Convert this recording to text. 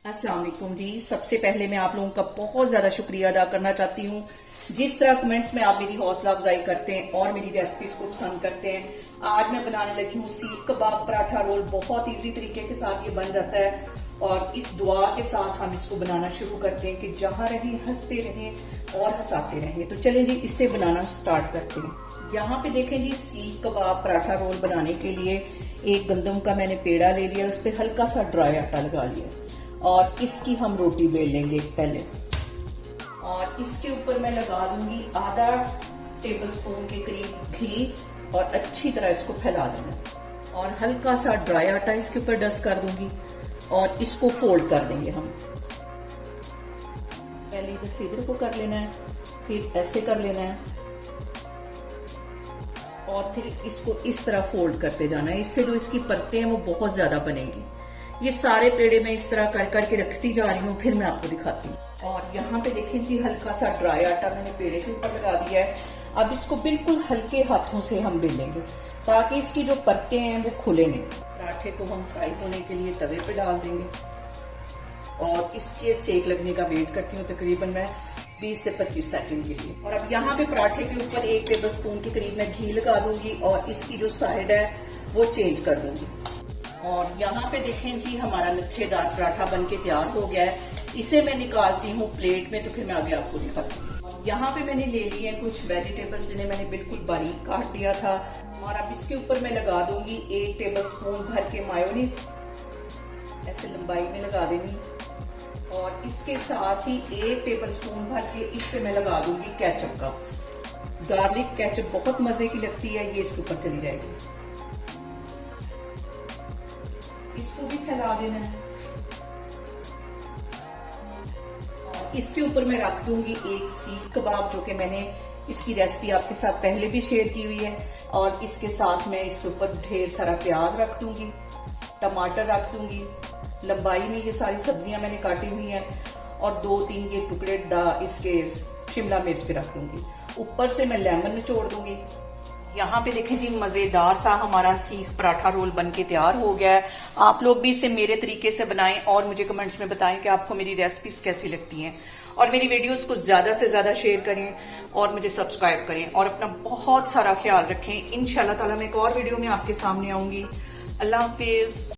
अस्सलाम वालेकुम जी। सबसे पहले मैं आप लोगों का बहुत ज्यादा शुक्रिया अदा करना चाहती हूँ। जिस तरह कमेंट्स में आप मेरी हौसला अफजाई करते हैं और मेरी रेसिपीज को पसंद करते हैं। आज मैं बनाने लगी हूँ सीख कबाब पराठा रोल। बहुत इजी तरीके के साथ ये बन जाता है और इस दुआ के साथ हम इसको बनाना शुरू करते हैं कि जहां रहें हंसते रहें और हंसाते रहें। तो चलें जी, इससे बनाना स्टार्ट करते हैं। यहाँ पे देखें जी, सीख कबाब पराठा रोल बनाने के लिए एक गंदम का मैंने पेड़ा ले लिया, उस पर हल्का सा ड्राई आटा लगा लिया और इसकी हम रोटी बेल लेंगे पहले। और इसके ऊपर मैं लगा दूंगी आधा टेबल स्पून के करीब घी और अच्छी तरह इसको फैला देना और हल्का सा ड्राई आटा इसके ऊपर डस्ट कर दूंगी और इसको फोल्ड कर देंगे हम। पहले इधर से इधर को कर लेना है, फिर ऐसे कर लेना है और फिर इसको इस तरह फोल्ड करते जाना है। इससे जो इसकी परतें हैं वो बहुत ज्यादा बनेंगी। ये सारे पेड़े मैं इस तरह कर करके रखती जा रही हूँ, फिर मैं आपको दिखाती हूँ। और यहाँ पे देखें जी, हल्का सा ड्राई आटा मैंने पेड़े के ऊपर लगा दिया है। अब इसको बिल्कुल हल्के हाथों से हम बेलेंगे ताकि इसकी जो परतें हैं वो खुले नहीं। पराठे को हम फ्राई होने के लिए तवे पे डाल देंगे और इसके सेक लगने का वेट करती हूँ तकरीबन मैं 20 से 25 सेकंड के लिए। और अब यहाँ पे पराठे के ऊपर 1 टेबल स्पून के करीब मैं घी लगा दूंगी और इसकी जो साइड है वो चेंज कर दूंगी। और यहाँ पे देखें जी, हमारा लच्छेदार पराठा बन के तैयार हो गया है। इसे मैं निकालती हूँ प्लेट में, तो फिर मैं आगे आपको दिखाती हूँ। यहाँ पे मैंने ले लिए हैं कुछ वेजिटेबल्स जिन्हें मैंने बिल्कुल बारीक काट दिया था और अब इसके ऊपर मैं लगा दूंगी 1 टेबल स्पून भर के मायोनीज, ऐसे लंबाई में लगा देनी। और इसके साथ ही 1 टेबल स्पून भर के इस पे मैं लगा दूंगी केचप का। गार्लिक केचप बहुत मजे की लगती है, ये इसके ऊपर चली जाएगी। इसको भी फैला देना है और इसके ऊपर मैं रख दूंगी एक सीख कबाब, जो कि मैंने इसकी रेसिपी आपके साथ पहले भी शेयर की हुई है। और इसके साथ मैं इसके ऊपर ढेर सारा प्याज रख दूंगी, टमाटर रख दूंगी, लंबाई में ये सारी सब्जियां मैंने काटी हुई हैं और 2-3 ये टुकड़े इसके शिमला मिर्च के रख दूंगी। ऊपर से मैं लेमन निचोड़ दूंगी। यहाँ पे देखें जी, मजेदार सा हमारा सीख पराठा रोल बन के तैयार हो गया है। आप लोग भी इसे मेरे तरीके से बनाएं और मुझे कमेंट्स में बताएं कि आपको मेरी रेसिपीज कैसी लगती हैं। और मेरी वीडियोस को ज्यादा से ज्यादा शेयर करें और मुझे सब्सक्राइब करें और अपना बहुत सारा ख्याल रखें। इंशाल्लाह ताला मैं एक और वीडियो में आपके सामने आऊंगी। अल्लाह हाफिज।